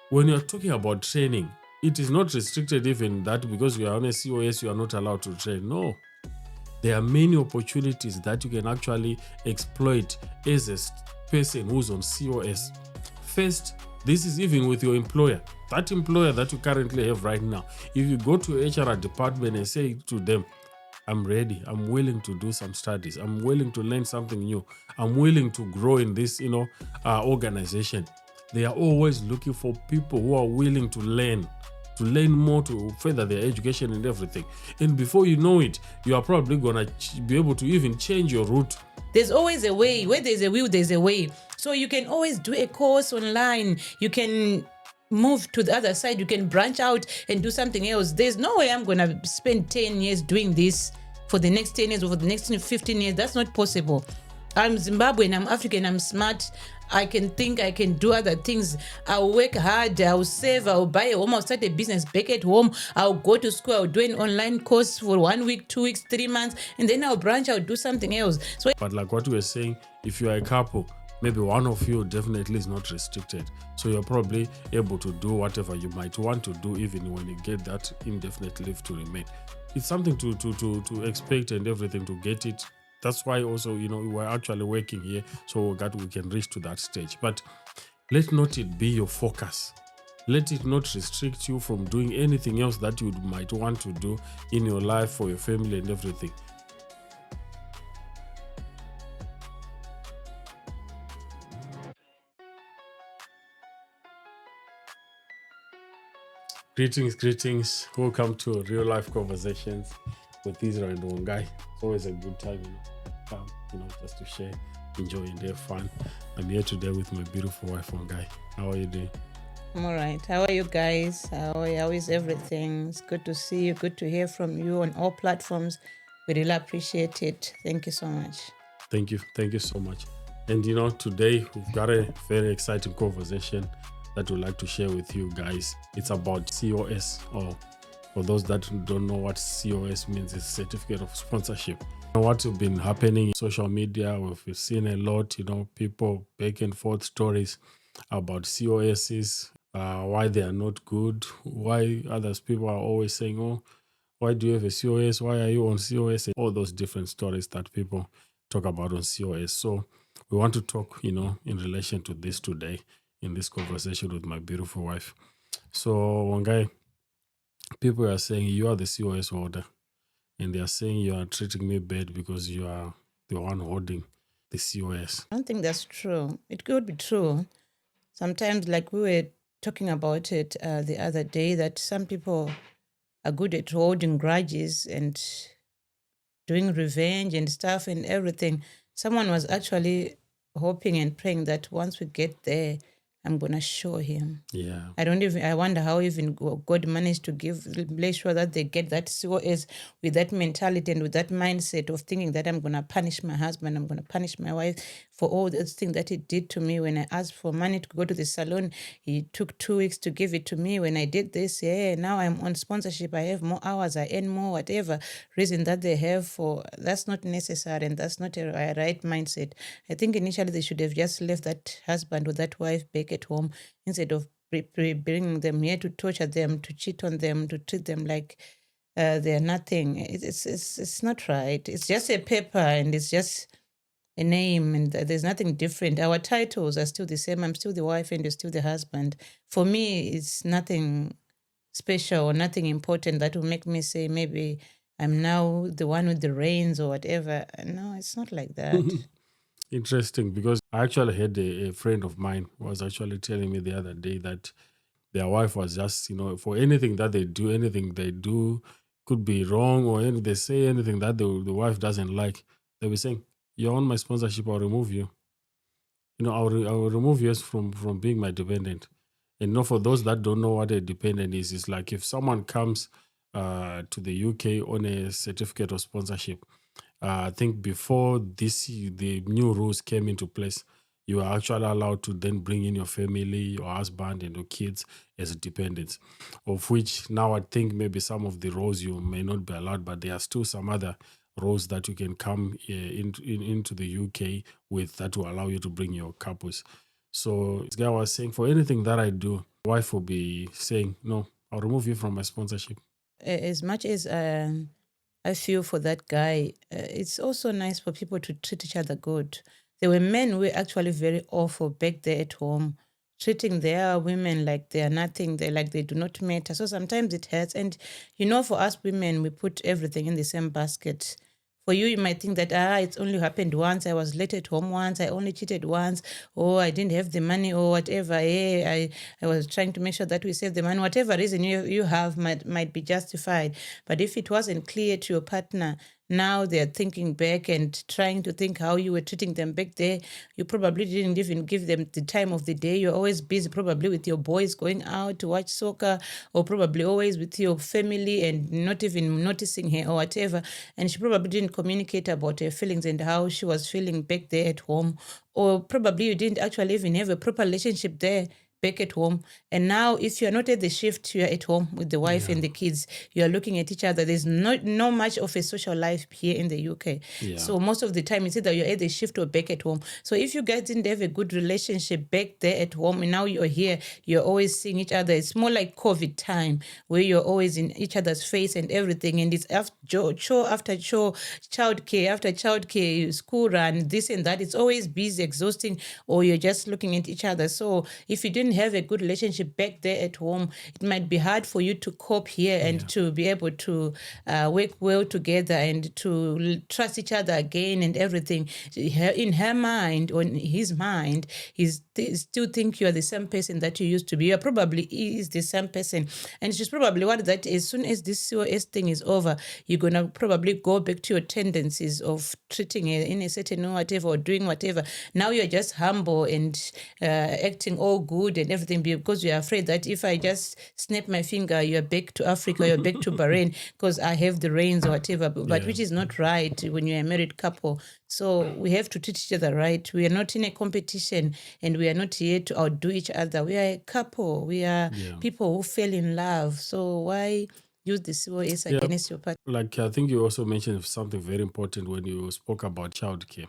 When you're talking about training, it is not restricted even that because you are on a COS, you are not allowed to train. No, there are many opportunities that you can actually exploit as a person who's on COS. First, this is even with your employer. That employer that you currently have right now, if you go to HR department and say to them, I'm ready, I'm willing to do some studies, I'm willing to learn something new, I'm willing to grow in this, organization. They are always looking for people who are willing to learn more, to further their education and everything. And before you know it, you are probably gonna be able to even change your route. There's always a way. Where there's a will, there's a way. So you can always do a course online. You can move to the other side. You can branch out and do something else. There's no way I'm going to spend 10 years doing this for the next 10 years or for the next 15 years. That's not possible. I'm Zimbabwean, I'm African, I'm smart. I can think, I can do other things. I'll work hard, I'll save, I'll buy a home, I'll start a business back at home. I'll go to school, I'll do an online course for 1 week, 2 weeks, 3 months, and then I'll branch out, do something else. So, but like what we were saying, if you are a couple, maybe one of you definitely is not restricted. So you're probably able to do whatever you might want to do, even when you get that indefinite leave to remain. It's something to expect and everything to get it. That's why also, we're actually working here so that we can reach to that stage. But let not it be your focus. Let it not restrict you from doing anything else that you might want to do in your life for your family and everything. Greetings. Welcome to Real Life Conversations with Israel and Vongai. It's always a good time, just to share, enjoy, and have fun. I'm here today with my beautiful wife, Vongai. How are you doing? I'm all right. How are you guys? How is everything? It's good to see you. Good to hear from you on all platforms. We really appreciate it. Thank you so much. Thank you so much. And today we've got a very exciting conversation that we'd like to share with you guys. It's about CoS, or for those that don't know what CoS means, it's Certificate of Sponsorship. What's been happening in social media, we've seen a lot, people back and forth stories about CoSs, why they are not good, why others people are always saying, oh, why do you have a CoS? Why are you on CoS? And all those different stories that people talk about on CoS. So we want to talk, in relation to this today in this conversation with my beautiful wife. So one guy, people are saying you are the CoS holder, and they are saying you are treating me bad because you are the one holding the CoS. I don't think that's true. It could be true. Sometimes, like we were talking about it the other day, that some people are good at holding grudges and doing revenge and stuff and everything. Someone was actually hoping and praying that once we get there, I'm going to show him. Yeah. I wonder how even God managed to make sure that they get that CoS with that mentality and with that mindset of thinking that I'm going to punish my husband, I'm going to punish my wife for all those things that he did to me. When I asked for money to go to the salon, he took 2 weeks to give it to me. When I did this, now I'm on sponsorship, I have more hours, I earn more, whatever reason that they have for, that's not necessary and that's not a right mindset. I think initially they should have just left that husband or that wife back at home instead of bringing them here to torture them, to cheat on them, to treat them like they're nothing. It's not right. It's just a paper and it's just a name, and there's nothing different. Our titles are still the same. I'm still the wife and you're still the husband. For me, it's nothing special or nothing important that will make me say maybe I'm now the one with the reins or whatever. No, it's not like that. Interesting, because I actually had a friend of mine who was actually telling me the other day that their wife was just, for anything that they do could be wrong, or if they say anything that the wife doesn't like, they'll be saying, you're on my sponsorship, I'll remove you. I'll remove you from being my dependent. And for those that don't know what a dependent is, it's like if someone comes to the UK on a certificate of sponsorship, I think before the new rules came into place, you are actually allowed to then bring in your family, your husband, and your kids as dependents, of which now I think maybe some of the roles you may not be allowed, but there are still some other roles that you can come into the UK with that will allow you to bring your couples. So this guy was saying, for anything that I do, wife will be saying, no, I'll remove you from my sponsorship. As much as I feel for that guy, it's also nice for people to treat each other good. There were men who were actually very awful back there at home, treating their women like they are nothing, they like they do not matter. So sometimes it hurts. And for us women, we put everything in the same basket. For you, you might think that it's only happened once. I was late at home once. I only cheated once. Or I didn't have the money, or whatever. I was trying to make sure that we save the money. Whatever reason you have might be justified. But if it wasn't clear to your partner, now they're thinking back and trying to think how you were treating them back there. You probably didn't even give them the time of the day. You're always busy, probably with your boys going out to watch soccer, or probably always with your family and not even noticing her or whatever. And she probably didn't communicate about her feelings and how she was feeling back there at home. Or probably you didn't actually even have a proper relationship there back at home. And now if you're not at the shift, you're at home with the wife and the kids, you're looking at each other. There's no much of a social life here in the UK. Yeah. So most of the time it's either you're at the shift or back at home. So if you guys didn't have a good relationship back there at home and now you're here, you're always seeing each other. It's more like COVID time where you're always in each other's face and everything. And it's chore after chore, childcare after childcare, school run, this and that. It's always busy, exhausting, or you're just looking at each other. So if you didn't have a good relationship back there at home, it might be hard for you to cope here and to be able to work well together and to trust each other again and everything. In her mind, or in his mind, he's still think you are the same person that you used to be. You probably is the same person. And she's probably worried that as soon as this COS thing is over, you're going to probably go back to your tendencies of treating her in a certain way, whatever, or doing whatever. Now you're just humble and acting all good and everything, because you're afraid that if I just snap my finger, you're back to Africa, you're back to Bahrain because I have the reins or whatever, but which is not right when you're a married couple. So we have to treat each other right. We are not in a competition and we are not here to outdo each other. We are a couple. We are people who fell in love. So why use the COS against your partner? Like, I think you also mentioned something very important when you spoke about childcare.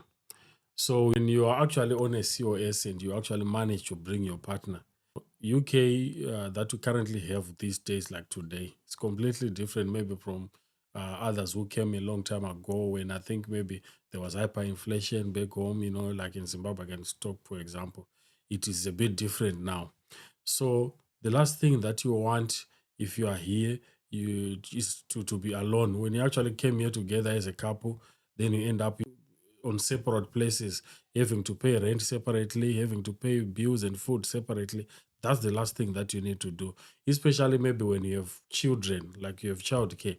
So when you are actually on a COS and you actually manage to bring your partner, UK that we currently have these days, like today, it's completely different maybe from others who came a long time ago, when I think maybe there was hyperinflation back home, like in Zimbabwe and stock, for example. It is a bit different now. So the last thing that you want if you are here, you is to be alone. When you actually came here together as a couple, then you end up on separate places, having to pay rent separately, having to pay bills and food separately. That's the last thing that you need to do, especially maybe when you have children, like you have childcare.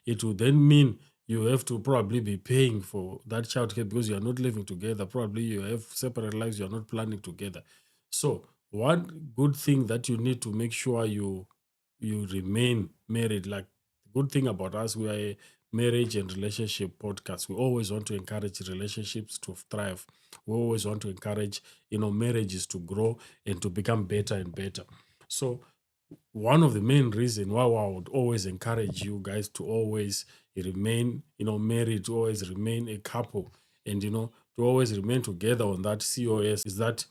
It would then mean you have to probably be paying for that childcare because you are not living together. Probably you have separate lives, you are not planning together. So one good thing that you need to make sure you remain married. Like, the good thing about us, we are a marriage and relationship podcast. We always want to encourage relationships to thrive. We always want to encourage marriages to grow and to become better and better. So one of the main reasons why I would always encourage you guys to always remain married, to always remain a couple, and to always remain together on that COS, is that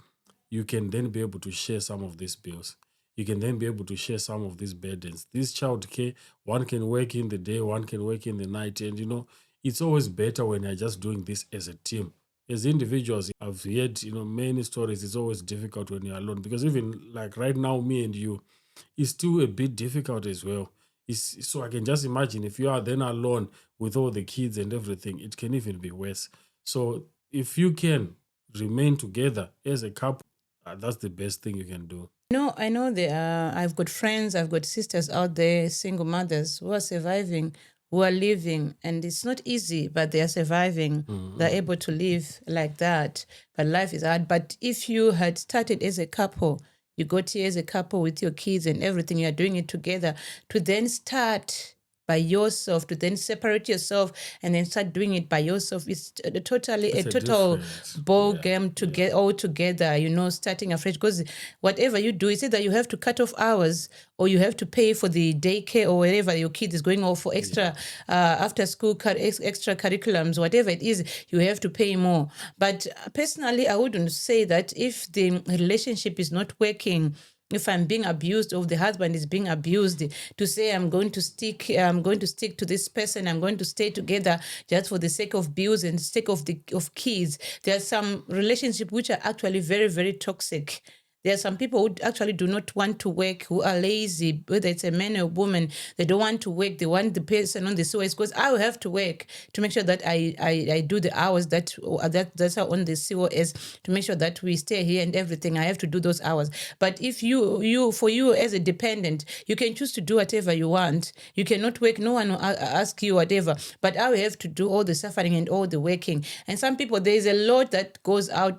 you can then be able to share some of these bills. You can then be able to share some of these burdens. This childcare, one can work in the day, one can work in the night. And, it's always better when you're just doing this as a team. As individuals, I've heard, many stories. It's always difficult when you're alone, because even like right now, me and you, it's still a bit difficult as well. So I can just imagine if you are then alone with all the kids and everything, it can even be worse. So if you can remain together as a couple, that's the best thing you can do. No, I know I've got friends, I've got sisters out there, single mothers who are surviving, who are living, and it's not easy, but they are surviving. They're able to live like that, but life is hard. But if you had started as a couple, you got here as a couple with your kids and everything, you're doing it together, to then start by yourself, to then separate yourself and then start doing it by yourself, it's a total ball game to get all together, starting afresh. Because whatever you do, it's either you have to cut off hours or you have to pay for the daycare or wherever your kid is going, or for extra after school extra curriculums, whatever it is, you have to pay more. But personally, I wouldn't say that if the relationship is not working, if I'm being abused or the husband is being abused, to say I'm going to stick to this person, I'm going to stay together just for the sake of bills and sake of kids. There are some relationships which are actually very, very toxic. There are some people who actually do not want to work, who are lazy, whether it's a man or a woman. They don't want to work. They want the person on the COS, because I will have to work to make sure that I do the hours that are on the COS, to make sure that we stay here and everything. I have to do those hours. But if for you as a dependent, you can choose to do whatever you want. You cannot work. No one will ask you whatever. But I will have to do all the suffering and all the working. And some people, there is a lot that goes out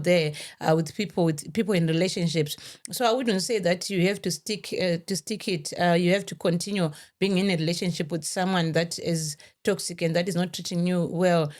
there with people in relationships. So I wouldn't say that you have to stick it. You have to continue being in a relationship with someone that is toxic and that is not treating you well.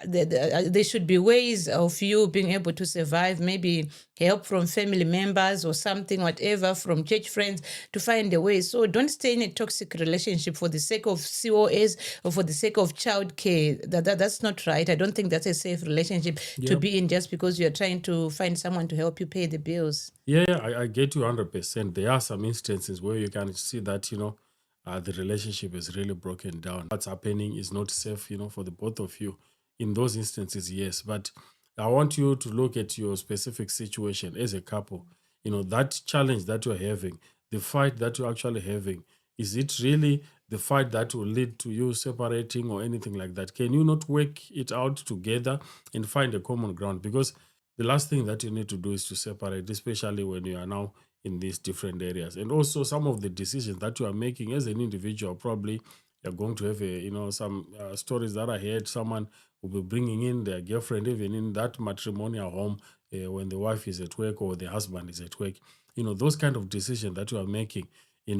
There should be ways of you being able to survive, maybe help from family members or something, whatever, from church friends, to find a way. So don't stay in a toxic relationship for the sake of COS or for the sake of childcare. That's not right. I don't think that's a safe relationship to be in just because you're trying to find someone to help you pay the bills. I get you 100%. There are some instances where you can see that, the relationship is really broken down. What's happening is not safe, for the both of you. In those instances, yes. But I want you to look at your specific situation as a couple. That challenge that you're having, the fight that you're actually having, is it really the fight that will lead to you separating or anything like that? Can you not work it out together and find a common ground? Because the last thing that you need to do is to separate, especially when you are now in these different areas. And also some of the decisions that you are making as an individual, probably you're going to have some stories that I heard, someone will be bringing in their girlfriend even in that matrimonial home when the wife is at work or the husband is at work. Those kind of decisions that you are making,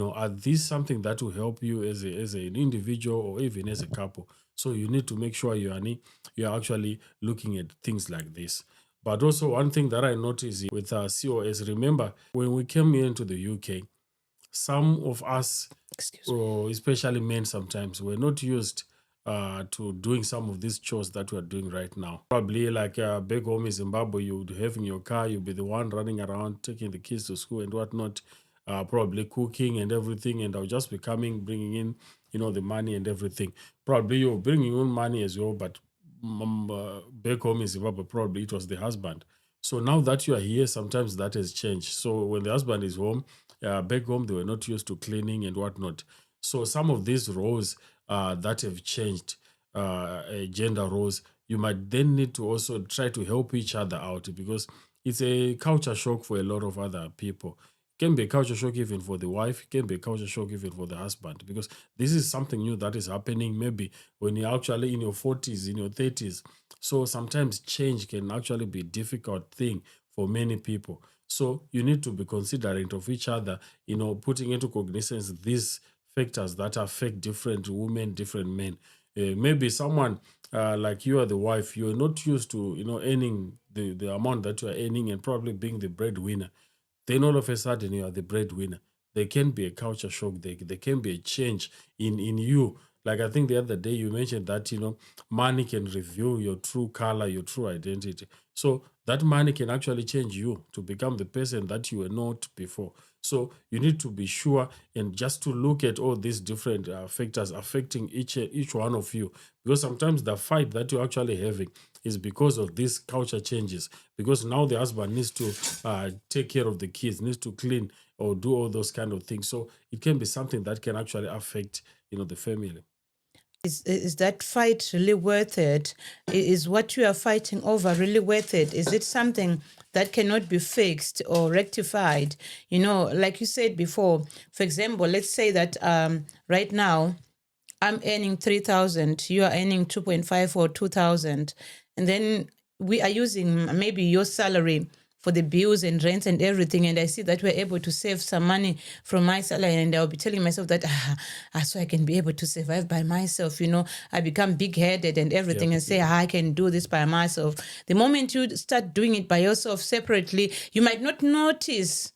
are these something that will help you as an individual or even as a couple? So you need to make sure you are actually looking at things like this. But also one thing that I noticed with our COS, remember when we came here into the UK, some of us, especially men sometimes, were not used to doing some of these chores that we're doing right now. Probably like back home in Zimbabwe, you'd have in your car, you'd be the one running around, taking the kids to school and whatnot, probably cooking and everything, and I'll just be bringing in, the money and everything. Probably you're bringing in money as well, but back home in Zimbabwe, probably it was the husband. So now that you are here, sometimes that has changed. So when the husband is home, back home, they were not used to cleaning and whatnot. So some of these roles that have changed, gender roles, you might then need to also try to help each other out, because it's a culture shock for a lot of other people. It can be a culture shock even for the wife, it can be a culture shock even for the husband, because this is something new that is happening maybe when you're actually in your 40s, in your 30s. So sometimes change can actually be a difficult thing for many people. So you need to be considerate of each other, putting into cognizance these factors that affect different women, different men. Maybe someone like you are the wife, you're not used to, earning the amount that you are earning and probably being the breadwinner. Then all of a sudden you are the breadwinner. There can be a culture shock. There can be a change in you. Like I think the other day you mentioned that, money can reveal your true color, your true identity. So that money can actually change you to become the person that you were not before. So you need to be sure and just to look at all these different factors affecting each one of you. Because sometimes the fight that you're actually having is because of these culture changes. Because now the husband needs to take care of the kids, needs to clean or do all those kind of things. So it can be something that can actually affect, the family. Is that fight really worth it? Is what you are fighting over really worth it? Is it something that cannot be fixed or rectified? Like you said before, for example, let's say that right now I'm earning 3,000, you are earning 2.5 or 2,000, and then we are using maybe your salary for the bills and rents and everything, and I see that we're able to save some money from my salary, and I'll be telling myself that so I can be able to survive by myself. I become big-headed and everything, and say I can do this by myself. The moment you start doing it by yourself separately, you might not notice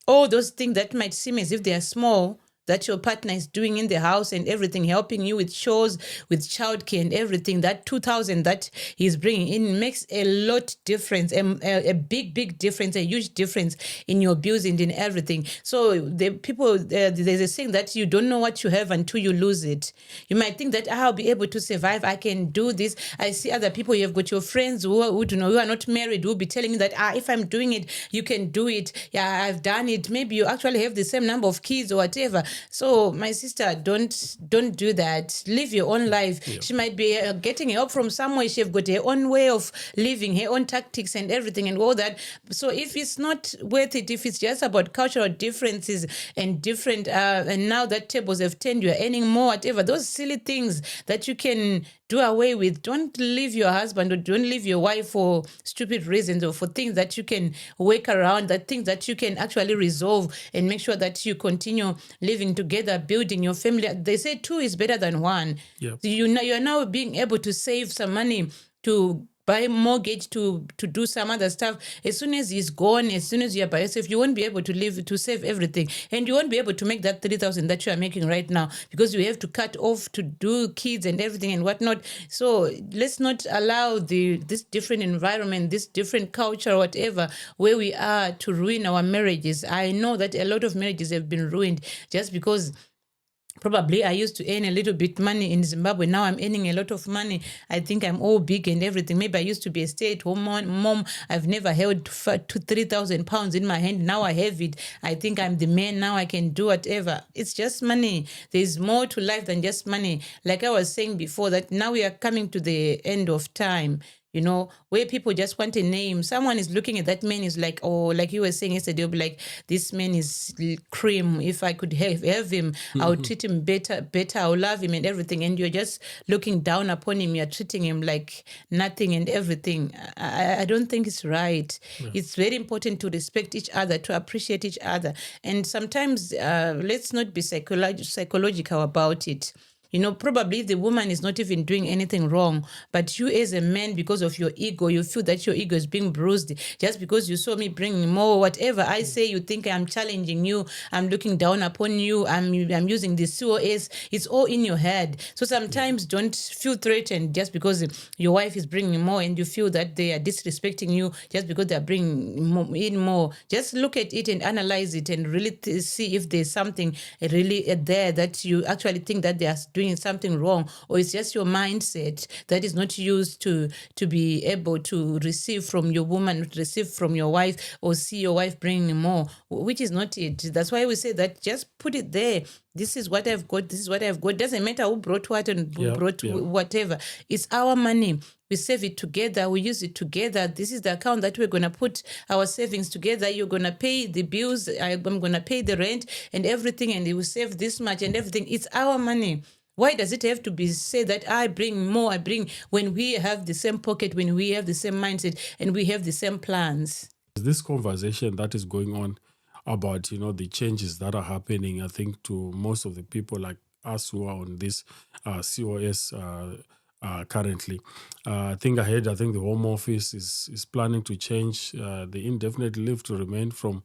all those things that might seem as if they are small, that your partner is doing in the house and everything, helping you with chores, with childcare and everything, that 2,000 that he's bringing in makes a lot difference, a big difference, a huge difference in your bills and in everything. So the people, there's a saying that you don't know what you have until you lose it. You might think that I'll be able to survive, I can do this. I see other people, you've got your friends who are not married, who will be telling you that if I'm doing it, you can do it. Yeah, I've done it. Maybe you actually have the same number of kids or whatever. So my sister, don't do that. Live your own life. Yeah. She might be getting help from somewhere. She's got her own way of living, her own tactics and everything and all that. So if it's not worth it, if it's just about cultural differences and different, and now that tables have turned, you're earning more, whatever, those silly things that you can do away with. Don't leave your husband or don't leave your wife for stupid reasons or for things that you can work around, that things that you can actually resolve and make sure that you continue living together, building your family. They say two is better than one. Yep. So you're now being able to save some money to buy mortgage, to do some other stuff. As soon as he's gone, as soon as you're by yourself, you won't be able to save everything, and you won't be able to make that 3,000 that you are making right now, because you have to cut off to do kids and everything and whatnot. So let's not allow this different environment, this different culture, whatever, where we are, to ruin our marriages. I know that a lot of marriages have been ruined just because probably I used to earn a little bit money in Zimbabwe. Now I'm earning a lot of money. I think I'm all big and everything. Maybe I used to be a stay-at-home mom. I've never held 3,000 pounds in my hand. Now I have it. I think I'm the man. Now I can do whatever. It's just money. There's more to life than just money. Like I was saying before, that now we are coming to the end of time, where people just want a name. Someone is looking at that man, is like, oh, like you were saying yesterday, they'll be like, this man is cream. If I could have him, I would treat him better, I'll love him and everything. And you're just looking down upon him. You're treating him like nothing and everything. I don't think it's right. Yeah. It's very important to respect each other, to appreciate each other. And sometimes let's not be psychological about it. Probably the woman is not even doing anything wrong, but you as a man, because of your ego, you feel that your ego is being bruised just because you saw me bringing more. Whatever I say, you think I'm challenging you, I'm looking down upon you, I'm using the CoS. It's all in your head. So sometimes don't feel threatened just because your wife is bringing more and you feel that they are disrespecting you just because they're bringing in more. Just look at it and analyze it and really see if there's something really there that you actually think that they are doing something wrong, or it's just your mindset that is not used to be able to receive from your woman, receive from your wife, or see your wife bringing more, which is not it. That's why we say that just put it there. This is what I've got. This is what I've got. Doesn't matter who brought what and who brought whatever. It's our money. We save it together. We use it together. This is the account that we're going to put our savings together. You're going to pay the bills. I'm going to pay the rent and everything, and you will save this much and everything. It's our money. Why does it have to be said that I bring more, when we have the same pocket, when we have the same mindset, and we have the same plans? This conversation that is going on about, the changes that are happening, I think to most of the people like us who are on this CoS currently. I think the Home Office is planning to change the indefinite leave to remain from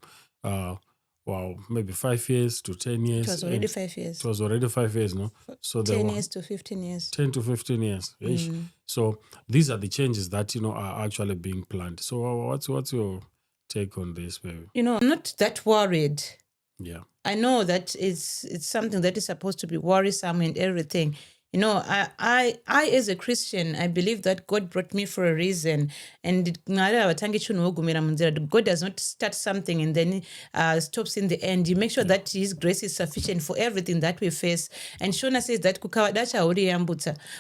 maybe 5 years to 10 years. It was already 5 years. It was already 5 years, no? So 10 years to 15 years. 10 to 15 years. So these are the changes that, are actually being planned. So what's your take on this, baby? I'm not that worried. Yeah. I know that it's something that is supposed to be worrisome and everything. I as a Christian, I believe that God brought me for a reason, and God does not start something and then stops in the end. You make sure that His grace is sufficient for everything that we face. And Shona says that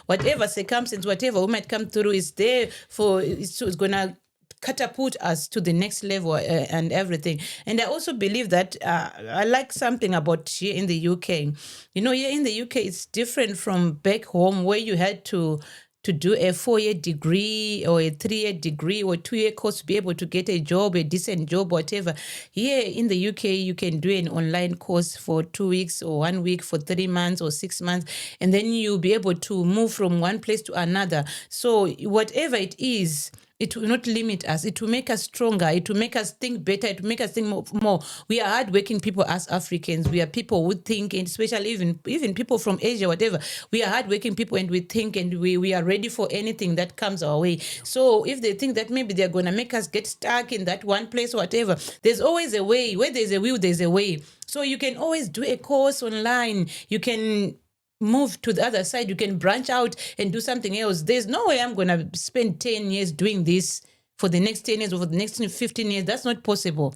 whatever circumstance, whatever we might come through, is there for it's going to catapult us to the next level and everything. And I also believe that I like something about here in the UK. Here in the UK, it's different from back home, where you had to do a 4-year degree or a 3-year degree or 2-year course to be able to get a job, a decent job, whatever. Here in the UK, you can do an online course for 2 weeks or 1 week, for 3 months or 6 months, and then you'll be able to move from one place to another. So whatever it is, It will not limit us. It will make us stronger. It will make us think better. It will make us think more. We are hardworking people as Africans. We are people who think, and especially even people from Asia, whatever. We are hardworking people, and we think, and we are ready for anything that comes our way. So if they think that maybe they're going to make us get stuck in that one place or whatever, there's always a way. Where there's a will, there's a way. So you can always do a course online. You can move to the other side. You can branch out and do something else. There's no way I'm going to spend 10 years doing this for the next 10 years or for the next 15 years. That's not possible.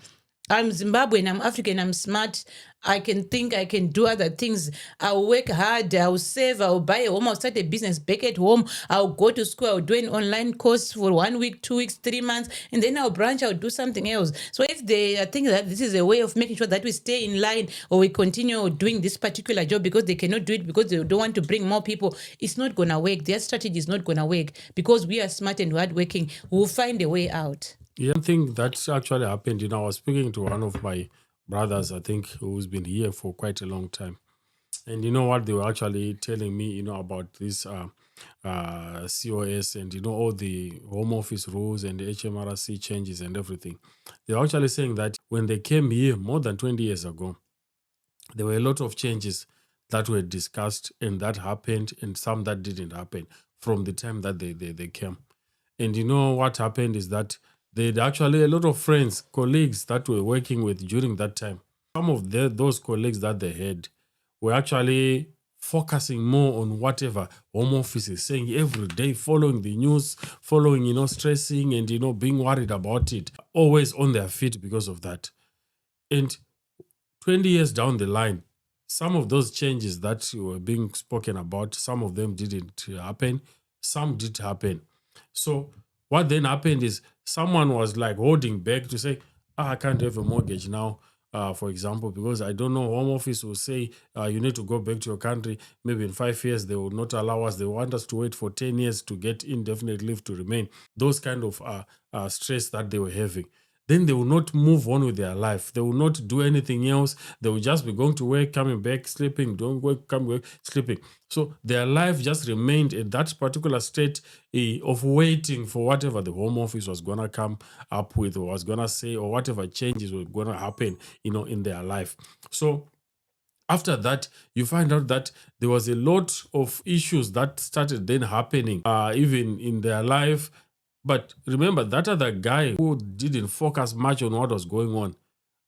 I'm Zimbabwean, I'm African, I'm smart. I can think, I can do other things. I'll work hard, I'll save, I'll buy a home, I'll start a business back at home. I'll go to school, I'll do an online course for 1 week, 2 weeks, 3 months, and then I'll branch out, do something else. So if they think that this is a way of making sure that we stay in line or we continue doing this particular job because they cannot do it because they don't want to bring more people, it's not going to work. Their strategy is not going to work because we are smart and hardworking. We'll find a way out. Yeah, I think that's actually happened. I was speaking to one of my brothers, I think, who's been here for quite a long time. And you know what? They were actually telling me, about this CoS and, all the home office rules and the HMRC changes and everything. They were actually saying that when they came here more than 20 years ago, there were a lot of changes that were discussed and that happened and some that didn't happen from the time that they came. And you know what happened is that they had actually a lot of friends, colleagues that were working with during that time. Some of those colleagues that they had were actually focusing more on whatever home office is saying every day, following the news, following, stressing and, being worried about it, always on their feet because of that. And 20 years down the line, some of those changes that were being spoken about, some of them didn't happen, some did happen. So what then happened is someone was like holding back to say, I can't have a mortgage now, for example, because I don't know, home office will say you need to go back to your country. Maybe in 5 years, they will not allow us. They want us to wait for 10 years to get indefinite leave to remain. Those kind of stress that they were having. Then they will not move on with their life. They will not do anything else. They will just be going to work, coming back, sleeping, don't work, come work, sleeping. So their life just remained in that particular state of waiting for whatever the home office was going to come up with or was going to say or whatever changes were going to happen, in their life. So after that, you find out that there was a lot of issues that started then happening, even in their life. But remember, that other guy who didn't focus much on what was going on,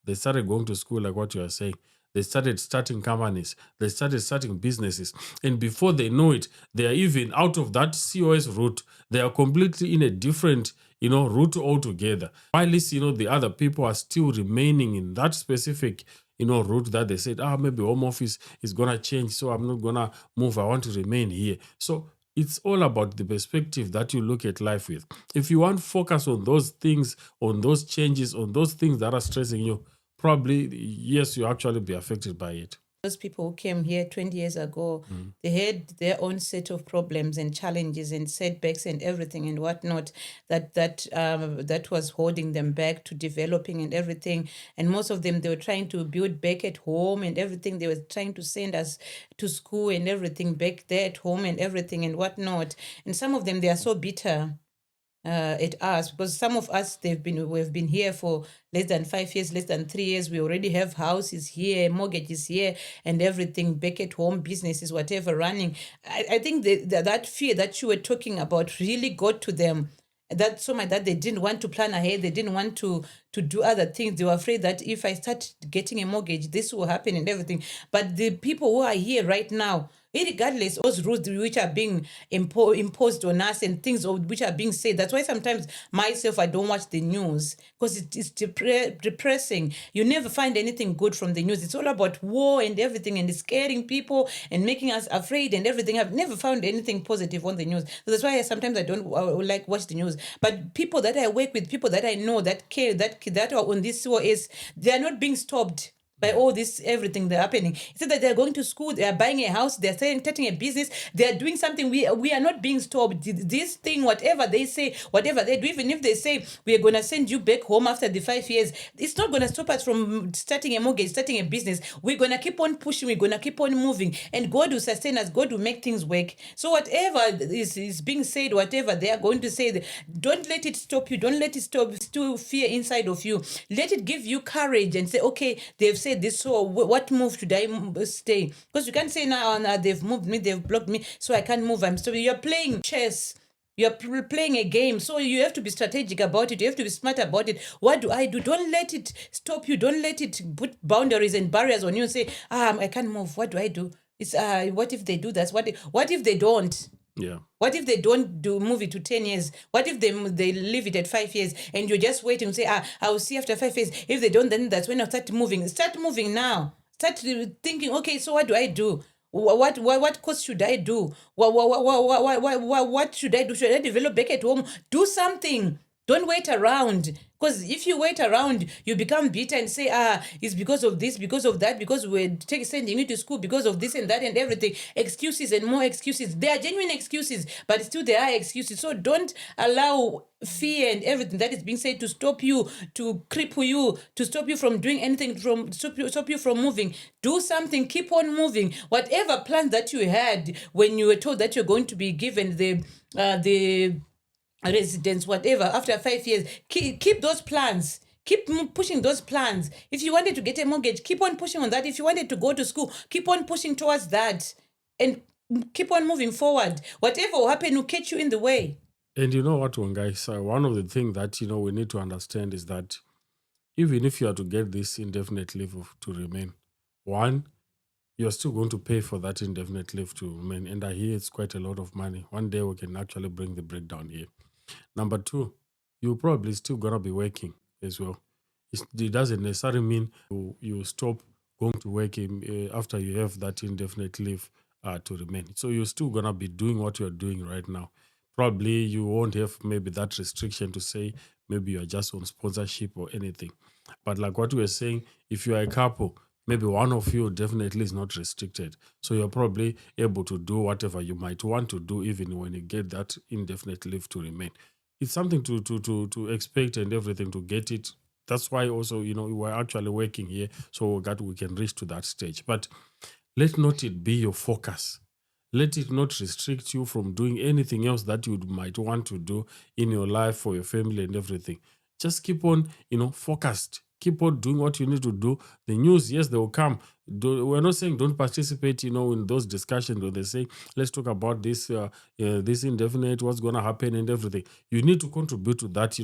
they started going to school like what you are saying. They started starting companies. They started starting businesses. And before they know it, they are even out of that CoS route. They are completely in a different, route altogether. While this, the other people are still remaining in that specific, route that they said, maybe home office is going to change, so I'm not going to move. I want to remain here. So it's all about the perspective that you look at life with. If you want to focus on those things, on those changes, on those things that are stressing you, probably, yes, you actually be affected by it. Those people who came here 20 years ago, they had their own set of problems and challenges and setbacks and everything and whatnot that was holding them back to developing and everything. And most of them, they were trying to build back at home and everything. They were trying to send us to school and everything back there at home and everything and whatnot. And some of them, they are so bitter at us because some of us we've been here for less than 5 years, less than 3 years. We already have houses here, mortgages here, and everything back at home, businesses, whatever running. I think that fear that you were talking about really got to them. That so much that they didn't want to plan ahead. They didn't want to do other things. They were afraid that if I start getting a mortgage, this will happen and everything. But the people who are here right now, regardless of those rules which are being imposed on us and things which are being said. That's why sometimes myself, I don't watch the news because it's depressing. You never find anything good from the news. It's all about war and everything and scaring people and making us afraid and everything. I've never found anything positive on the news. So that's why sometimes I don't like watch the news. But people that I work with, people that I know that care, that are on this CoS, they are not being stopped. by all this, everything that's happening. He said that they're going to school, they're buying a house, they're starting a business, they're doing something. We are not being stopped. This thing, whatever they say, whatever they do, even if they say we are going to send you back home after the 5 years, it's not going to stop us from starting a mortgage, starting a business. We're going to keep on pushing, we're going to keep on moving, and God will sustain us, God will make things work. So whatever is being said, whatever they are going to say, don't let it stop you, don't let it still fear inside of you. Let it give you courage and say, okay, they've said this, so what move should I stay? Because you can't say now, they've moved me, they've blocked me, so I can't move. I'm still. You're playing chess. You're playing a game, so you have to be strategic about it. You have to be smart about it. What do I do? Don't let it stop you. Don't let it put boundaries and barriers on you and say, I can't move. What do I do? It's what if they do that? What if they don't? Yeah. What if they don't move it to 10 years? What if they leave it at 5 years and you're just waiting to say, I will see after 5 years. If they don't, then that's when I'll start moving. Start moving now. Start thinking, okay, so what do I do? What course should I do? What should I do? Should I develop back at home? Do something. Don't wait around. Because if you wait around, you become bitter and say, it's because of this, because of that, because we're sending you to school because of this and that and everything. Excuses and more excuses. They are genuine excuses, but still there are excuses. So don't allow fear and everything that is being said to stop you, to cripple you, to stop you from doing anything, stop you from moving. Do something. Keep on moving. Whatever plans that you had when you were told that you're going to be given the residence, whatever, after 5 years, keep those plans. Keep pushing those plans. If you wanted to get a mortgage, keep on pushing on that. If you wanted to go to school, keep on pushing towards that and keep on moving forward. Whatever will happen will catch you in the way. And you know what, Vongai? So one of the things that we need to understand is that even if you are to get this indefinite leave to remain, one, you're still going to pay for that indefinite leave to remain. And I hear it's quite a lot of money. One day we can actually bring the breakdown here. Number two, you're probably still going to be working as well. It doesn't necessarily mean you stop going to work after you have that indefinite leave to remain. So you're still going to be doing what you're doing right now. Probably you won't have maybe that restriction to say maybe you're just on sponsorship or anything. But like what we were saying, if you are a couple, maybe one of you definitely is not restricted. So you're probably able to do whatever you might want to do even when you get that indefinite leave to remain. It's something to expect and everything to get it. That's why also, we're actually working here so that we can reach to that stage. But let not it be your focus. Let it not restrict you from doing anything else that you might want to do in your life for your family and everything. Just keep on, focused. Keep on doing what you need to do. The news, yes, they will come. We're not saying don't participate, in those discussions where they say, let's talk about this, this indefinite, what's going to happen and everything. You need to contribute to that,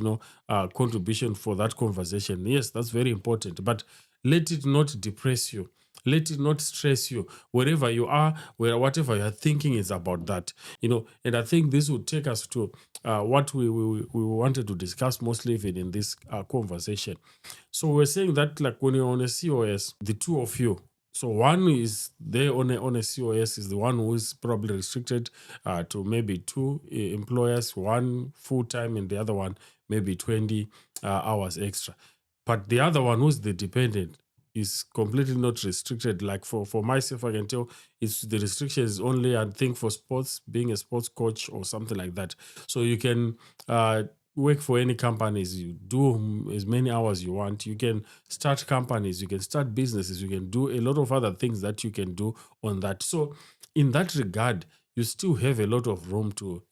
contribution for that conversation. Yes, that's very important. But let it not depress you. Let it not stress you. Wherever you are, whatever you're thinking is about that. And I think this would take us to what we wanted to discuss mostly even in this conversation. So we're saying that like when you're on a COS, the two of you, so one is there on a COS is the one who is probably restricted to maybe two employers, one full-time and the other one maybe 20 hours extra. But the other one who's the dependent is completely not restricted. Like for myself, I can tell it's the restriction is only, I think, for sports, being a sports coach or something like that. So you can work for any companies, you do as many hours you want. You can start companies, you can start businesses, you can do a lot of other things that you can do on that. So in that regard, you still have a lot of room to,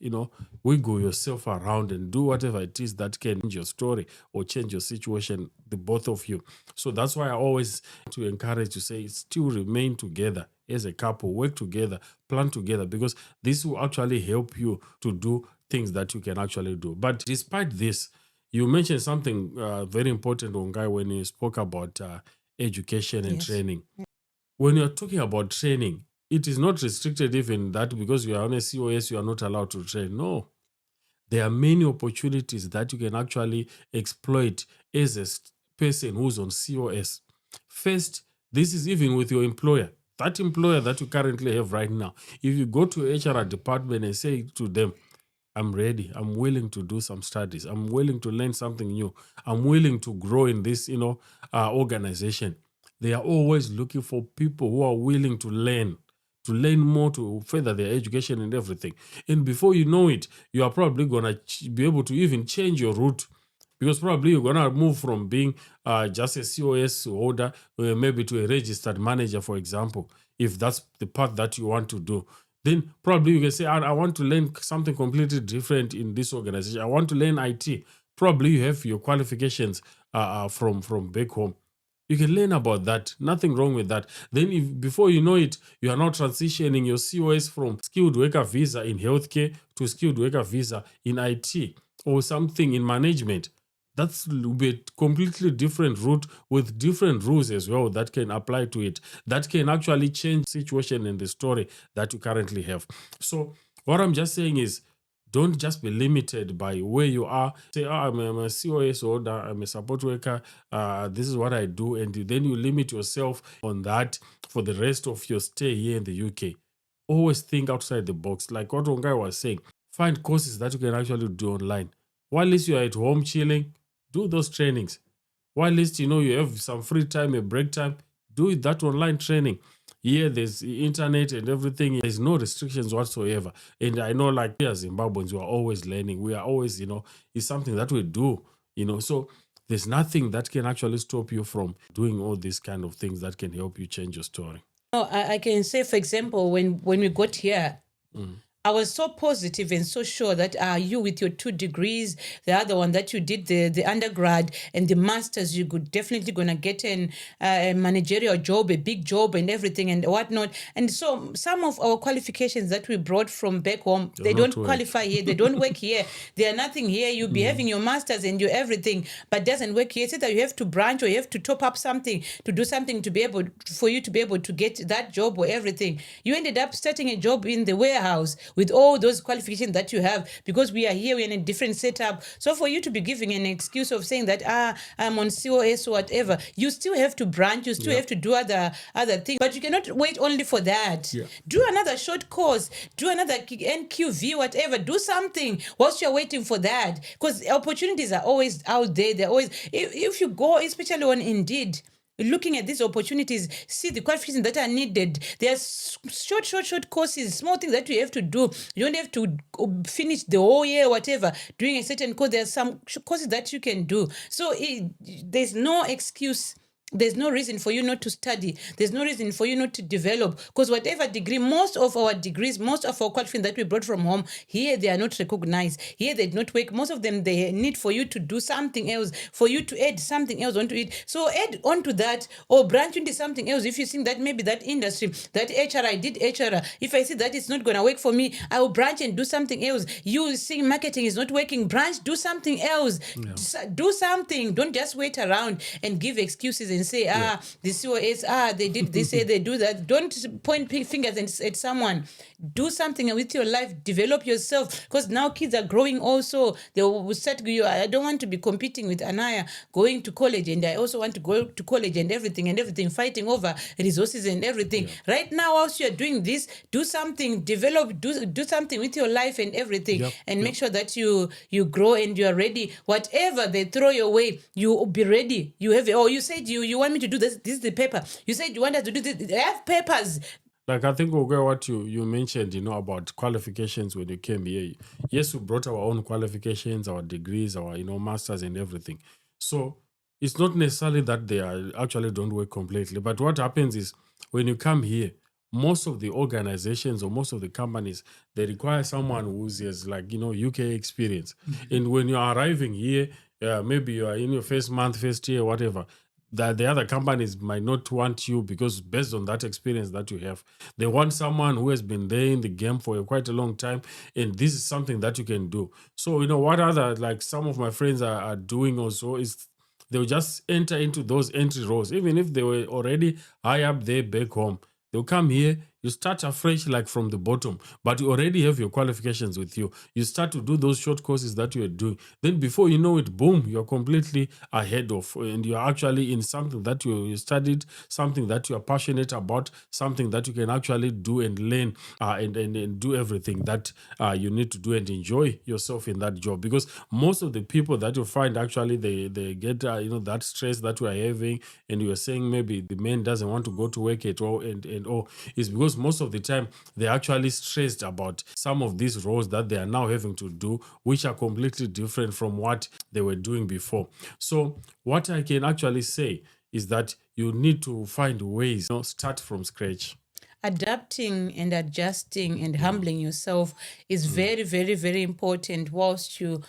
wiggle yourself around and do whatever it is that can change your story or change your situation, the both of you. So that's why I always to encourage to say still remain together as a couple, work together, plan together, because this will actually help you to do things that you can actually do. But despite this, you mentioned something very important, Vongai, when you spoke about education and training. When you're talking about training, it is not restricted even that because you are on a COS, you are not allowed to train. No. There are many opportunities that you can actually exploit as a person who's on COS. First, this is even with your employer. That employer that you currently have right now, if you go to HR department and say to them, I'm ready, I'm willing to do some studies, I'm willing to learn something new, I'm willing to grow in this, organization, They are always looking for people who are willing to learn more, to further their education and everything. And before you know it, you are probably going to be able to even change your route, because probably you're going to move from being just a COS holder maybe to a registered manager, for example, if that's the path that you want to do. Then probably you can say, I want to learn something completely different in this organization. I want to learn IT. Probably you have your qualifications from back home. You can learn about that. Nothing wrong with that. Then before you know it, you are now transitioning your COS from skilled worker visa in healthcare to skilled worker visa in IT or something in management. That's will be a completely different route with different rules as well that can apply to it. That can actually change the situation and the story that you currently have. So what I'm just saying is, don't just be limited by where you are. Say, I'm a COS holder, I'm a support worker, this is what I do. And then you limit yourself on that for the rest of your stay here in the UK. Always think outside the box. Like what Vongai was saying, find courses that you can actually do online. While at least you're at home chilling, do those trainings. While at least you have some free time, a break time, do that online training. Here, there's internet and everything. There's no restrictions whatsoever. And I know, like, we as Zimbabweans, we are always learning. We are always, it's something that we do, So there's nothing that can actually stop you from doing all these kind of things that can help you change your story. I can say, for example, when we got here, I was so positive and so sure that you with your 2 degrees, the other one that you did the undergrad and the masters, you could definitely gonna get a managerial job, a big job and everything and whatnot. And so some of our qualifications that we brought from back home, they don't qualify here. They don't work here. They are nothing here. You'll be having your masters and your everything, but doesn't work here. It's either you have to branch or you have to top up something to do something for you to be able to get that job or everything. You ended up starting a job in the warehouse with all those qualifications that you have, because we are here, we're in a different setup. So for you to be giving an excuse of saying that I'm on COS or whatever, you still have to branch, you still have to do other things, but you cannot wait only for that. Do another short course, do another NQV, whatever, do something whilst you're waiting for that, because opportunities are always out there. They're always, if you go, especially on Indeed, looking at these opportunities, see the qualifications that are needed. There's short courses, small things that you have to do. You don't have to finish the whole year, whatever, doing a certain course. There's some courses that you can do. So there's no excuse. There's no reason for you not to study. There's no reason for you not to develop, because whatever degree, most of our degrees, most of our qualifications that we brought from home, here they are not recognized. Here they do not work. Most of them, they need for you to do something else, for you to add something else onto it. So add onto that or branch into something else. If you think that maybe that industry, that HR, I did HR, if I see that it's not going to work for me, I will branch and do something else. You think marketing is not working, branch, do something else. Do something. Don't just wait around and give excuses and say, the COS, they did this, they do that. Don't point fingers at someone. Do something with your life. Develop yourself, because now kids are growing also. They will start, I don't want to be competing with Anaya going to college, and I also want to go to college and everything, fighting over resources and everything. Right now, whilst you're doing this, do something, develop, do something with your life and everything, and make sure that you grow and you are ready. Whatever they throw your way, you be ready. You have, you said you want me to do this is the paper. You said you want us to do this. They have papers. Like, I think, okay, what you mentioned, about qualifications when you came here. Yes, we brought our own qualifications, our degrees, our, masters and everything. So it's not necessarily that they actually don't work completely. But what happens is, when you come here, most of the organizations or most of the companies, they require someone who has, like, UK experience. And when you're arriving here, maybe you are in your first month, first year, whatever, that the other companies might not want you, because based on that experience that you have, they want someone who has been there in the game for quite a long time, and this is something that you can do. So what other, like, some of my friends are doing also is they'll just enter into those entry roles, even if they were already high up there back home. They'll come here, You start afresh, like from the bottom, but you already have your qualifications with you. You start to do those short courses that you are doing. Then before you know it, boom, you're completely ahead of, and you're actually in something that you studied, something that you are passionate about, something that you can actually do and learn, and do everything that you need to do and enjoy yourself in that job. Because most of the people that you find, actually they get that stress that we are having, and you are saying maybe the man doesn't want to go to work at all, and all, is because most of the time they're actually stressed about some of these roles that they are now having to do, which are completely different from what they were doing before. So what I can actually say is that you need to find ways, start from scratch. Adapting and adjusting and humbling yourself is very, very, very important whilst you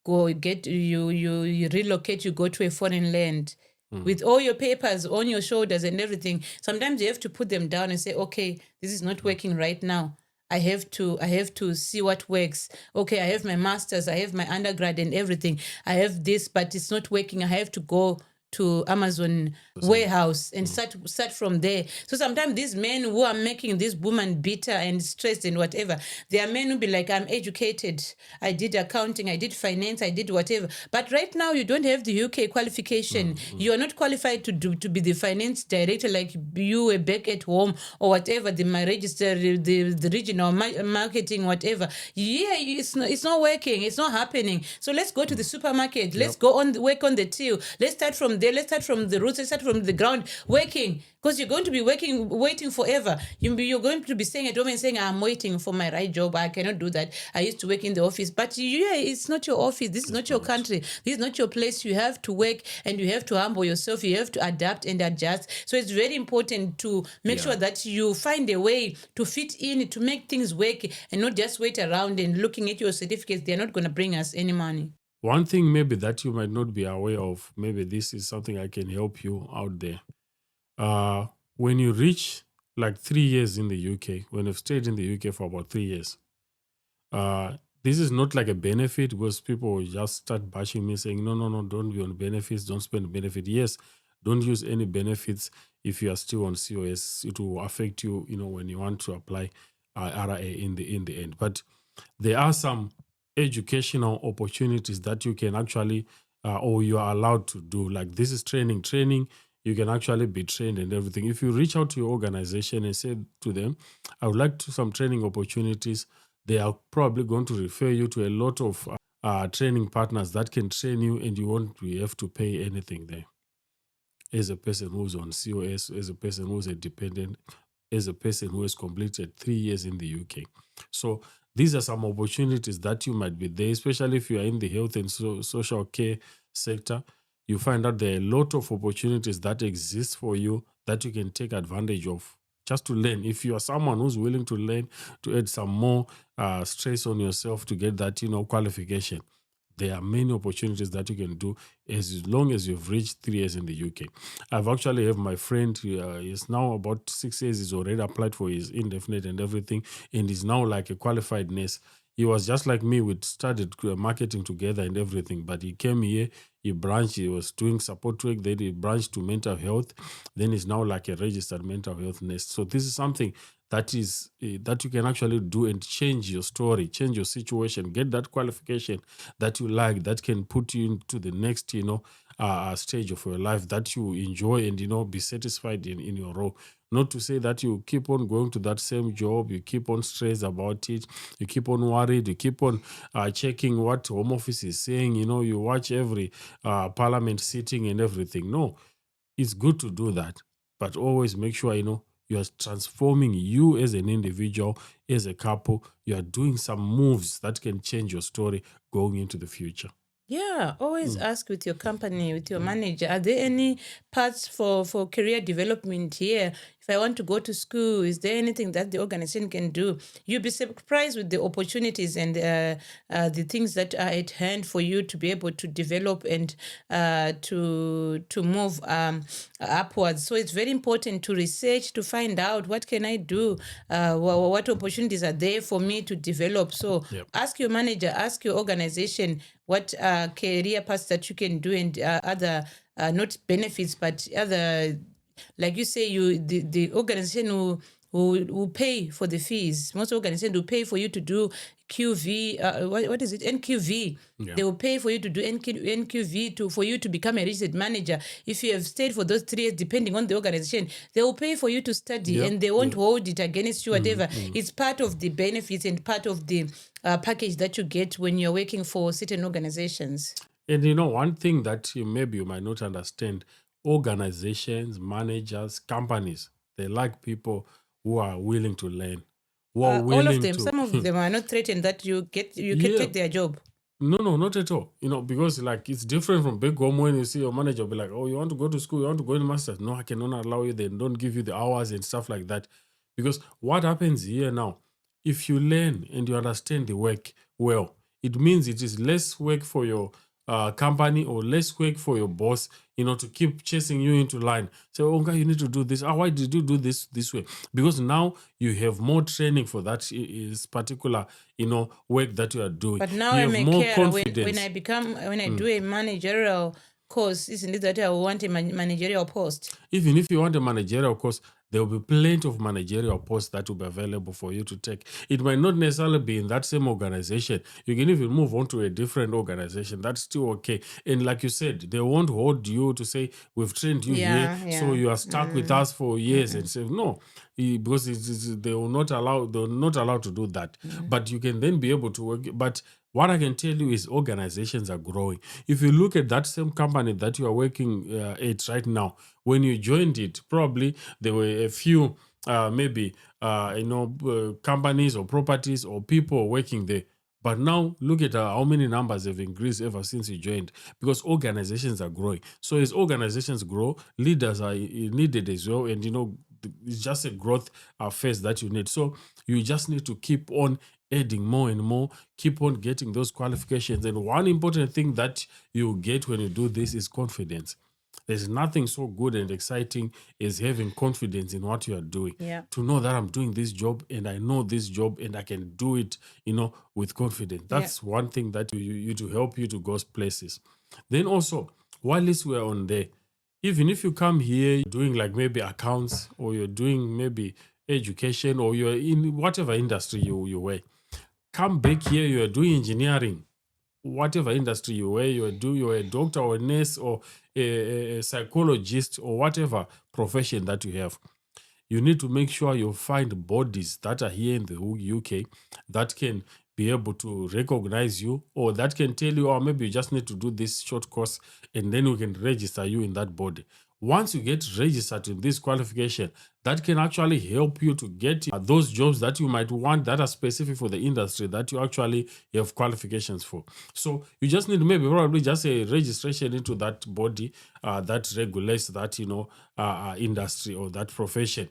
you relocate, you go to a foreign land with all your papers on your shoulders and everything. Sometimes you have to put them down and say, okay, this is not working right now. I have to see what works. Okay, I have my master's, I have my undergrad and everything. I have this, but it's not working. I have to go to Amazon warehouse and start from there. So sometimes these men who are making this woman bitter and stressed and whatever, they are men who be like, I'm educated, I did accounting, I did finance, I did whatever. But right now you don't have the UK qualification. You are not qualified to be the finance director like you were back at home or whatever, the register, the regional marketing, whatever. Yeah, it's not working. It's not happening. So let's go to the supermarket. Let's go on work on the till. Let's start from there. Let's start from the roots. Let's start from the ground working, because you're going to be waiting forever. You're going to be staying at home and saying, I'm waiting for my right job. I cannot do that. I used to work in the office. But yeah, it's not your office. This is not your country. This is not your place. You have to work and you have to humble yourself. You have to adapt and adjust. So it's very important to make sure that you find a way to fit in, to make things work, and not just wait around and looking at your certificates. They're not going to bring us any money. One thing maybe that you might not be aware of, maybe this is something I can help you out there. When you reach like 3 years in the UK, when you've stayed in the UK for about 3 years, this is not like a benefit, because people will just start bashing me saying, no, don't be on benefits, don't spend benefit. Yes, don't use any benefits if you are still on COS. It will affect you, when you want to apply RA in the end. But there are some educational opportunities that you can actually, or you are allowed to do. Like, this is training. You can actually be trained and everything. If you reach out to your organization and say to them, I would like some training opportunities, they are probably going to refer you to a lot of training partners that can train you, and you won't have to pay anything there. As a person who's on COS, as a person who's a dependent, as a person who has completed 3 years in the UK. So these are some opportunities that you might be there, especially if you are in the health and social care sector. You find out there are a lot of opportunities that exist for you that you can take advantage of, just to learn. If you are someone who's willing to learn, to add some more stress on yourself to get that, qualification, there are many opportunities that you can do as long as you've reached 3 years in the UK. I've actually have my friend, he's now about 6 years, he's already applied for his indefinite and everything, and he's now like a qualified nurse. He was just like me. We started marketing together and everything, but he came here, he branched, he was doing support work, then he branched to mental health, then he's now like a registered mental health nurse. So this is something that is that you can actually do and change your story, change your situation, get that qualification that you like, that can put you into the next, stage of your life that you enjoy, and, be satisfied in your role. Not to say that you keep on going to that same job, you keep on stressed about it, you keep on worried, you keep on checking what Home Office is saying, you watch every parliament sitting and everything. No, it's good to do that, but always make sure, you are transforming you as an individual, as a couple. You are doing some moves that can change your story going into the future. Yeah, always ask with your company, with your manager, are there any paths for career development here? If I want to go to school, is there anything that the organization can do? You'll be surprised with the opportunities and the things that are at hand for you to be able to develop and to move upwards. So it's very important to research, to find out what can I do, what opportunities are there for me to develop. So ask your manager, ask your organization what career paths that you can do, and other not benefits but other, like you say, the organization who will pay for the fees. Most organizations will pay for you to do QV. What is it? NQV. Yeah. They will pay for you to do NQV for you to become a registered manager. If you have stayed for those 3 years, depending on the organization, they will pay for you to study, and they won't hold it against you, whatever. It's part of the benefits and part of the package that you get when you're working for certain organizations. And one thing that maybe you might not understand, organizations, managers, companies, they like people who are willing to learn, who are All willing of them, to. some of them are not threatened that you can take their job. No, not at all. Because like it's different from back home when you see your manager be like, oh, you want to go to school, you want to go to masters. No, I cannot allow you. They don't give you the hours and stuff like that. Because what happens here now, if you learn and you understand the work well, it means it is less work for your company or less work for your boss, to keep chasing you into line. So, Vongai, you need to do this. Why did you do this way? Because now you have more training for that is particular, work that you are doing. But now you I'm have a more carer. confidence. When I do a managerial course, isn't it that I want a managerial post? Even if you want a managerial course, there will be plenty of managerial posts that will be available for you to take. It might not necessarily be in that same organization. You can even move on to a different organization. That's still okay. And like you said, they won't hold you to say, we've trained you here, so you are stuck with us for years. And say, no, because they will not allow, they're not allowed to do that. But you can then be able to work. But what I can tell you is organizations are growing. If you look at that same company that you are working at right now, when you joined it, probably there were a few companies or properties or people working there. But now look at how many numbers have increased ever since you joined, because organizations are growing. So as organizations grow, leaders are needed as well. And, it's just a growth phase that you need. So you just need to keep on adding more and more, keep on getting those qualifications. And one important thing that you get when you do this is confidence. There's nothing so good and exciting as having confidence in what you are doing. Yeah. To know that I'm doing this job and I know this job and I can do it, with confidence. That's one thing that you to help you to go places. Then also, while we're on there, even if you come here doing like maybe accounts, or you're doing maybe education, or you're in whatever industry you were, come back here, you're doing engineering, whatever industry you were, you're a doctor or a nurse or a psychologist or whatever profession that you have. You need to make sure you find bodies that are here in the UK that can be able to recognize you, or that can tell you, or maybe you just need to do this short course and then we can register you in that body. Once you get registered in this qualification, that can actually help you to get those jobs that you might want that are specific for the industry that you actually have qualifications for. So you just need maybe probably just a registration into that body that regulates that, industry or that profession.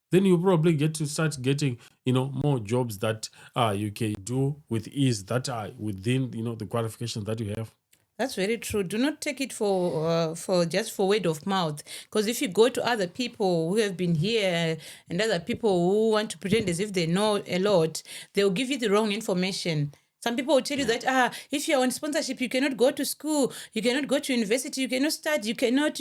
Then you probably get to start getting, more jobs that you can do with ease that are within, the qualifications that you have. That's very true. Do not take it for just for word of mouth. Because if you go to other people who have been here and other people who want to pretend as if they know a lot, they'll give you the wrong information. Some people will tell you that if you're on sponsorship, you cannot go to school, you cannot go to university, you cannot study, you cannot.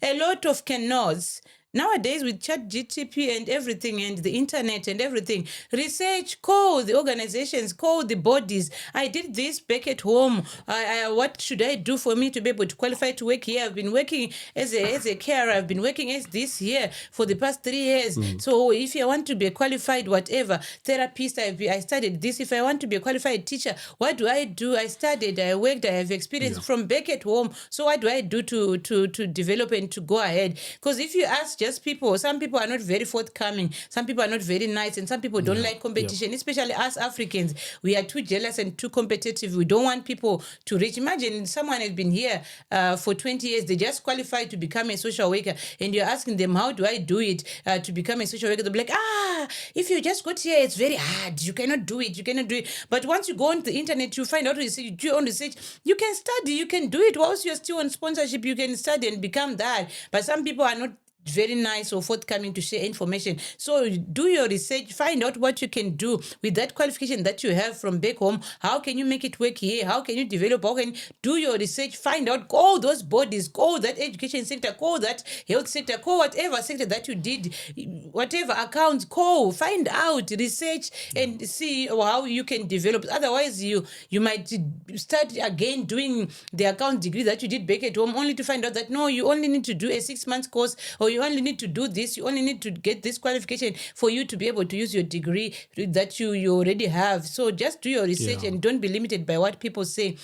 A lot of cannots. Nowadays, with ChatGPT and everything, and the internet and everything, research, call the organizations, call the bodies. I did this back at home. What should I do for me to be able to qualify to work here? I've been working as a carer. I've been working as this here for the past 3 years. So if I want to be a qualified whatever therapist, I studied this. If I want to be a qualified teacher, what do? I studied, I worked, I have experience from back at home. So what do I do to develop and to go ahead? Because if you ask just people, some people are not very forthcoming, some people are not very nice, and some people don't like competition. Especially us Africans, we are too jealous and too competitive. We don't want people to reach. Imagine someone has been here for 20 years, they just qualified to become a social worker, and you're asking them, how do I do it to become a social worker? They'll be like, if you just got here, it's very hard, you cannot do it. But once you go on the internet, you find out, you do your own research, you can study, you can do it whilst you're still on sponsorship, you can study and become that. But some people are not very nice or forthcoming to share information. So do your research, find out what you can do with that qualification that you have from back home. How can you make it work here? How can you develop? How can you do your research? Find out, call those bodies, call that education sector, call that health sector, call whatever sector that you did, whatever accounts, call, find out, research, and see how you can develop. Otherwise, you might start again doing the account degree that you did back at home, only to find out that no, you only need to do a 6-month course, or you only need to do this, you only need to get this qualification for you to be able to use your degree that you already have. So just do your research and don't be limited by what people say.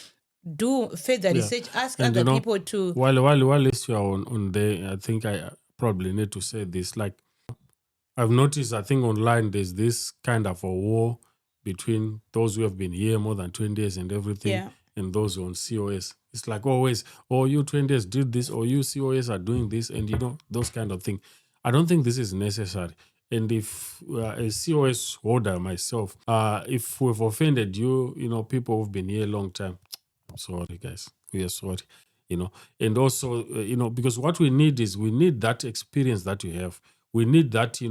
Do further research, ask And, other people to. While you are on there, I think I probably need to say this. Like, I've noticed, I think online there's this kind of a war between those who have been here more than 20 years and everything, and those on COS. It's like always, oh, you 20 years did this, or you COS are doing this, and those kind of things. I don't think this is necessary. And if a COS holder myself, if we've offended you, people who've been here a long time, I'm sorry, guys. We are sorry. And also, because what we need is that experience that you have. We need that,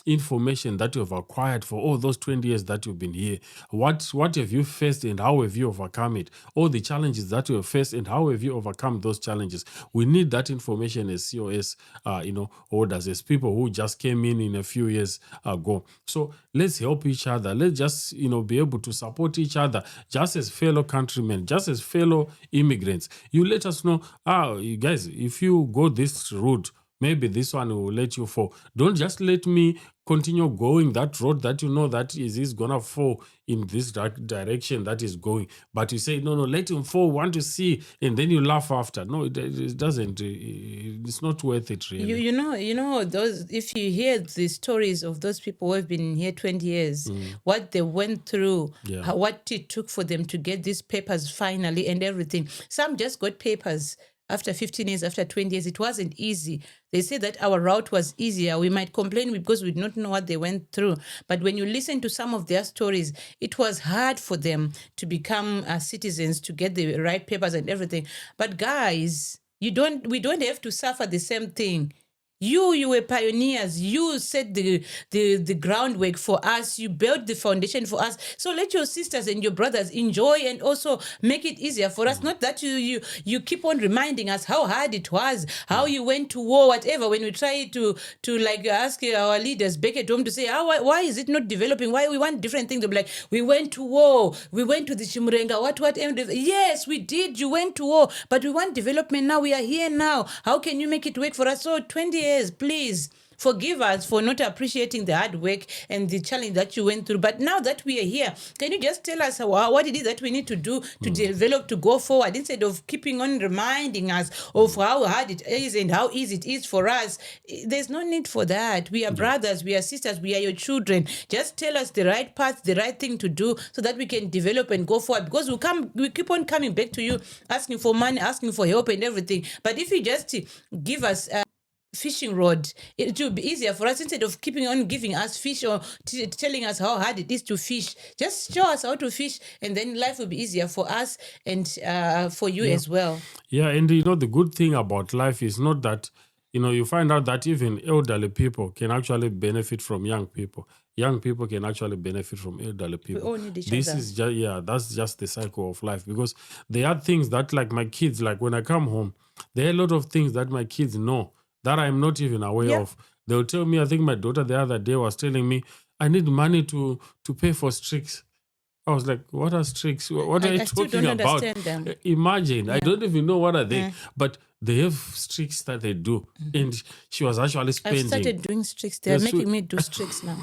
information that you have acquired for all those 20 years that you've been here. What have you faced and how have you overcome it? All the challenges that you have faced and how have you overcome those challenges? We need that information as COS, holders, as people who just came in a few years ago. So let's help each other. Let's just, be able to support each other, just as fellow countrymen, just as fellow immigrants. You let us know, you guys, if you go this route, maybe this one will let you fall. Don't just let me continue going that road that that is going to fall in this direction that is going. But you say, no, let him fall, want to see, and then you laugh after. No, it doesn't. It's not worth it, really. You know, those, if you hear the stories of those people who have been here 20 years, what they went through, what it took for them to get these papers finally and everything. Some just got papers after 15 years, after 20 years. It wasn't easy. They say that our route was easier. We might complain because we do not know what they went through. But when you listen to some of their stories, it was hard for them to become citizens, to get the right papers and everything. But guys, we don't have to suffer the same thing. You were pioneers. You set the groundwork for us. You built the foundation for us. So let your sisters and your brothers enjoy and also make it easier for us. Not that you keep on reminding us how hard it was, how you went to war, whatever. When we try to like ask our leaders back at home to say, why is it not developing? Why we want different things? They'll be like, we went to war. We went to the Chimurenga. What? Yes, we did. You went to war. But we want development now. We are here now. How can you make it work for us? So 20 years, please forgive us for not appreciating the hard work and the challenge that you went through. But now that we are here, can you just tell us what it is that we need to do to develop, to go forward, instead of keeping on reminding us of how hard it is and how easy it is for us? There's no need for that. We are brothers, we are sisters, we are your children. Just tell us the right path, the right thing to do, so that we can develop and go forward. Because we keep on coming back to you, asking for money, asking for help and everything. But if you just give us fishing rod, it will be easier for us. Instead of keeping on giving us fish or telling us how hard it is to fish, just show us how to fish, and then life will be easier for us and for you as well. Yeah, and the good thing about life is not that you find out that even elderly people can actually benefit from young people. Young people can actually benefit from elderly people. We all need each This other. is just that's just the cycle of life. Because there are things that, like my kids, like when I come home, there are a lot of things that my kids know that I'm not even aware of. They'll tell me, I think my daughter the other day was telling me, I need money to pay for streaks. I was like, what are streaks? What are you talking about? Them. Imagine, I don't even know what are they. But they have streaks that they do. And she was actually spending. I've started doing streaks. They're making me do streaks now.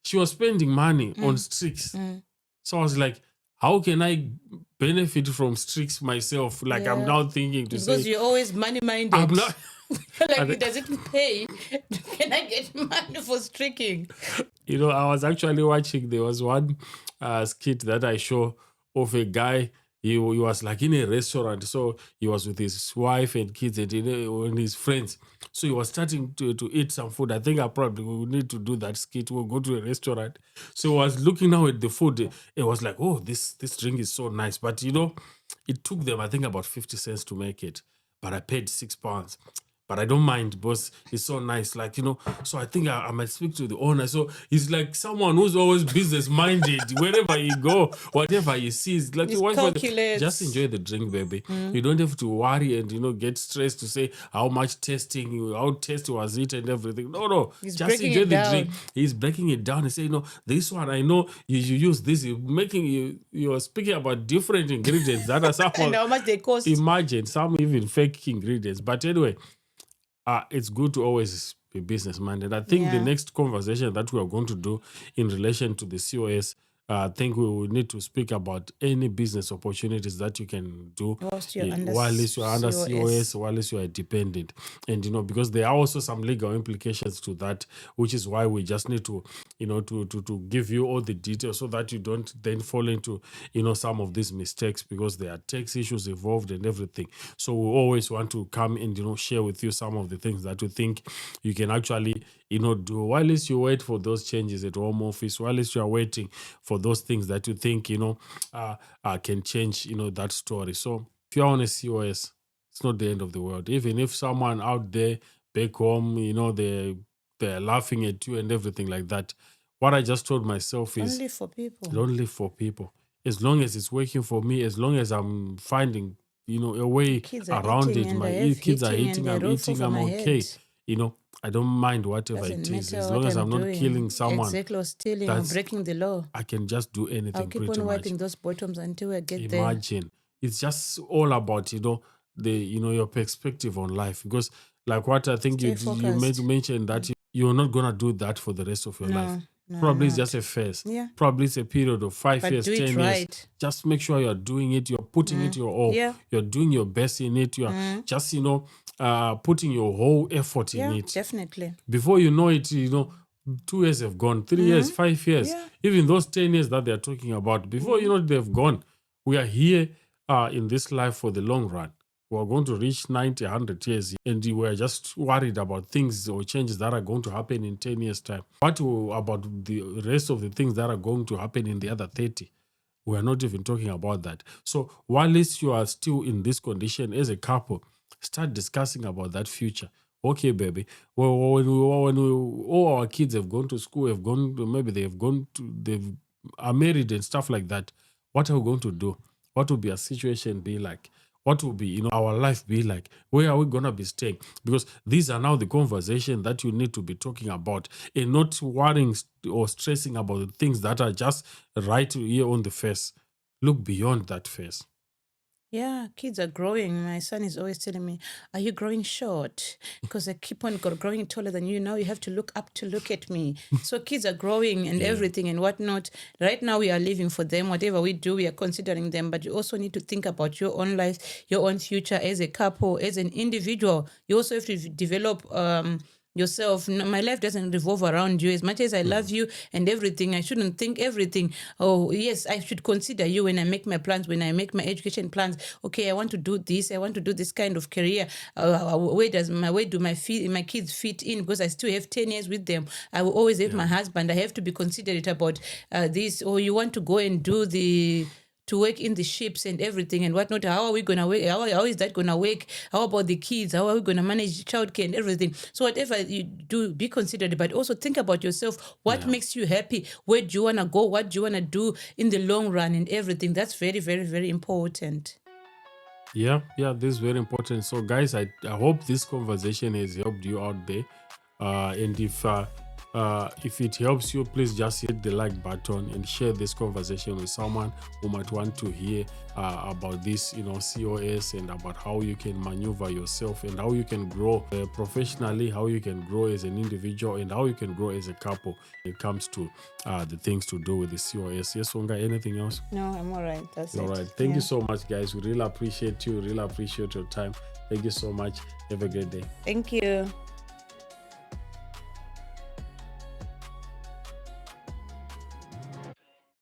She was spending money on streaks. So I was like, how can I benefit from streaks myself? Like, I'm now thinking to say, because you're always money-minded. I'm not. Like, does it pay? Can I get money for streaking? I was actually watching, there was one skit that I show of a guy. He was like in a restaurant, so he was with his wife and kids and his friends. So he was starting to eat some food. I think I probably will need to do that skit. We'll go to a restaurant. So I was looking now at the food. It was like, oh, this drink is so nice. But it took them, I think, about 50 cents to make it. But I paid £6. but I don't mind, boss. It's so nice. Like, so I think I might speak to the owner. So he's like someone who's always business minded. Wherever you go, whatever he sees, like, Just calculates. just enjoy the drink, baby. You don't have to worry and, get stressed to say how much testing, how tasty was it and everything. No. He's Just breaking enjoy it the down. drink. He's breaking it down and say, this one, I know you use this. You're speaking about different ingredients that are some And how much they cost. imagine some even fake ingredients. But anyway, it's good to always be business minded. I think the next conversation that we are going to do in relation to the CoS, I think we will need to speak about any business opportunities that you can do Whilst you're under while you are under CoS. CoS, while you are dependent. And, because there are also some legal implications to that, which is why we just need to, to give you all the details so that you don't then fall into, some of these mistakes, because there are tax issues involved and everything. So we always want to come and, share with you some of the things that we think you can actually, do while you wait for those changes at home office, while you are waiting for those things that you think, can change, that story. So if you're on a CoS, it's not the end of the world. Even if someone out there back home, they're laughing at you and everything like that. What I just told myself is Only for people. don't live for people. As long as it's working for me, as long as I'm finding, a way around it, my kids are eating, I'm eating, I'm okay. I don't mind whatever it is. As long as I'm not killing someone. Exactly, or stealing or breaking the law. I can just do anything. I'll keep on wiping those bottoms until I get there. Imagine. It's just all about, your perspective on life. Because like what I think you mentioned, that you're not going to do that for the rest of your life. Probably it's just a phase. Yeah. Probably it's a period of 5 years, 10 years. Right. Just make sure you're doing it. You're putting it your all. Yeah. You're doing your best in it. You're just, putting your whole effort in it. Definitely. Before you know it, 2 years have gone, 3 years, 5 years. Yeah. Even those 10 years that they're talking about, before you know they've gone. We are here in this life for the long run. We're going to reach 90, 100 years, and we're just worried about things or changes that are going to happen in 10 years' time. What about the rest of the things that are going to happen in the other 30? We're not even talking about that. So while you are still in this condition as a couple, start discussing about that future. Okay, baby. Well, when all our kids have gone to school, maybe they are married and stuff like that. What are we going to do? What will be our situation be like? What will be, our life be like? Where are we going to be staying? Because these are now the conversation that you need to be talking about, and not worrying or stressing about the things that are just right here on the face. Look beyond that face. Yeah, kids are growing. My son is always telling me, are you growing short? Because I keep on growing taller than you. Now you have to look up to look at me. So kids are growing and everything and whatnot. Right now we are living for them. Whatever we do, we are considering them. But you also need to think about your own life, your own future as a couple, as an individual. You also have to develop yourself. My life doesn't revolve around you. As much as I love you and everything, I shouldn't think everything. Oh, yes, I should consider you when I make my plans, when I make my education plans. Okay, I want to do this. I want to do this kind of career. Where do my kids fit in? Because I still have 10 years with them. I will always have my husband. I have to be considerate about this. Or you want to go and do to work in the ships and everything and whatnot. How are we going to work? How is that going to work? How about the kids? How are we going to manage childcare and everything? So whatever you do, be considerate, but also think about yourself. What makes you happy? Where do you want to go? What do you want to do in the long run and everything? That's very, very, very important. Yeah, this is very important. So guys, I hope this conversation has helped you out there. And if it helps you, please just hit the like button and share this conversation with someone who might want to hear about this, CoS, and about how you can maneuver yourself and how you can grow professionally, how you can grow as an individual, and how you can grow as a couple when it comes to the things to do with the CoS. Yes, Vongai, anything else? No, I'm all right. That's it. All right. Thank you so much, guys. We really appreciate you. Really appreciate your time. Thank you so much. Have a great day. Thank you.